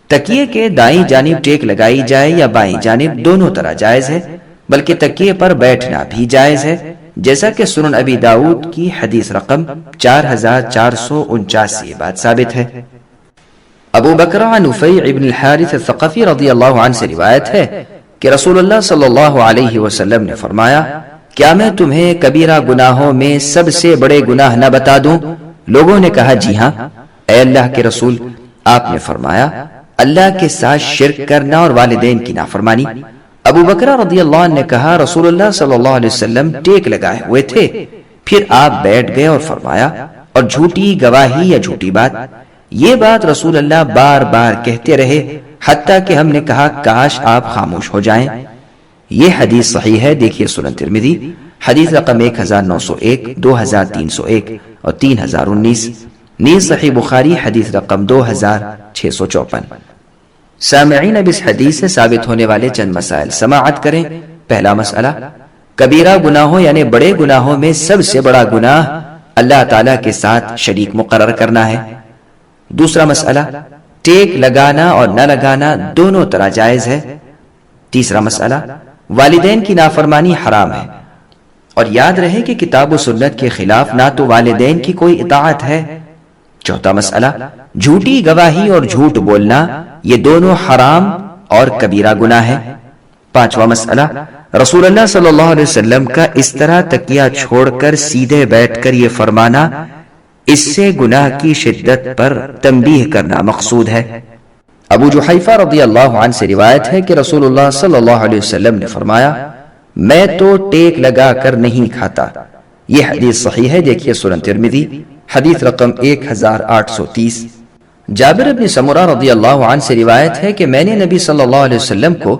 تکیے کے دائیں جانب ٹیک لگائی جائے یا بائیں جانب، دونوں طرح جائز ہے، بلکہ تکیے پر بیٹھنا بھی جائز ہے، جیسا کہ سنن ابی داؤد کی حدیث رقم 4449 سے یہ بات ثابت ہے۔ ابو بکر نفیع ابن الحارث الثقفی رضی اللہ عنہ سے روایت ہے کہ رسول اللہ صلی اللہ علیہ وسلم نے فرمایا، کیا میں تمہیں کبیرہ گناہوں میں سب سے بڑے گناہ نہ بتا دوں؟ لوگوں نے کہا جی ہاں اے اللہ کے رسول۔ آپ نے فرمایا، اللہ کے ساتھ شرک کرنا اور والدین کی نافرمانی۔ ابو بکر رضی اللہ عنہ نے کہا، رسول اللہ صلی اللہ علیہ وسلم ٹیک لگائے ہوئے تھے، پھر آپ بیٹھ گئے اور فرمایا، اور جھوٹی گواہی یا جھوٹی بات۔ یہ بات رسول اللہ بار بار کہتے رہے، حتیٰ کہ ہم نے کہا کاش آپ خاموش ہو جائیں۔ یہ حدیث صحیح ہے، دیکھیے سنن ترمذی حدیث رقم 1901، 2301 اور 3019، نیز صحیح بخاری حدیث رقم 2654۔ سامعین، اب اس حدیث سے ثابت ہونے والے چند مسائل سماعت کریں۔ پہلا مسئلہ، کبیرہ گناہوں یعنی بڑے گناہوں میں سب سے بڑا گناہ اللہ تعالیٰ کے ساتھ شریک مقرر کرنا ہے۔ دوسرا مسئلہ، ٹیک لگانا اور نہ لگانا دونوں طرح جائز ہے۔ تیسرا مسئلہ، والدین کی نافرمانی حرام ہے، اور یاد رہے کہ کتاب و سنت کے خلاف نہ تو والدین کی کوئی اطاعت ہے۔ چوتھا مسئلہ، جھوٹی گواہی اور جھوٹ بولنا، یہ دونوں حرام اور کبیرہ گناہ ہے۔ پانچواں مسئلہ، رسول اللہ صلی اللہ علیہ وسلم کا اس طرح تکیہ چھوڑ کر سیدھے بیٹھ کر یہ فرمانا، اس سے گناہ کی شدت پر تنبیہ کرنا مقصود ہے۔ ابو جحیفہ رضی اللہ عنہ سے روایت ہے کہ رسول اللہ صلی اللہ علیہ وسلم نے فرمایا، میں تو ٹیک لگا کر نہیں کھاتا۔ یہ حدیث صحیح ہے، دیکھیے سنن ترمذی حدیث رقم 1830۔ جابر بن سمرہ رضی اللہ عنہ سے روایت ہے کہ میں نے نبی صلی اللہ علیہ وسلم کو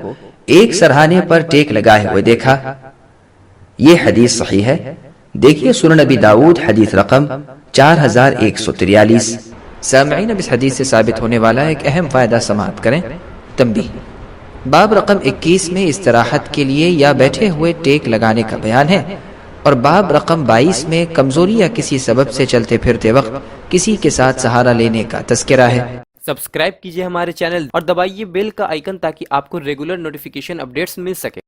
ایک سرہانے پر ٹیک لگائے ہوئے دیکھا۔ یہ حدیث صحیح ہے، دیکھیے سنن ابی داؤد حدیث رقم 4143۔ سامعین، اب اس حدیث سے ثابت ہونے والا ایک اہم فائدہ سماعت کریں۔ تنبیہ، باب رقم 21 میں استراحت کے لیے یا بیٹھے ہوئے ٹیک لگانے کا بیان ہے، اور باب رقم 22 میں کمزوری یا کسی سبب سے چلتے پھرتے وقت کسی کے ساتھ سہارا لینے کا تذکرہ ہے۔ سبسکرائب کیجئے ہمارے چینل اور دبائیے بیل کا آئیکن تاکہ آپ کو ریگولر نوٹیفیکیشن اپڈیٹس مل سکے۔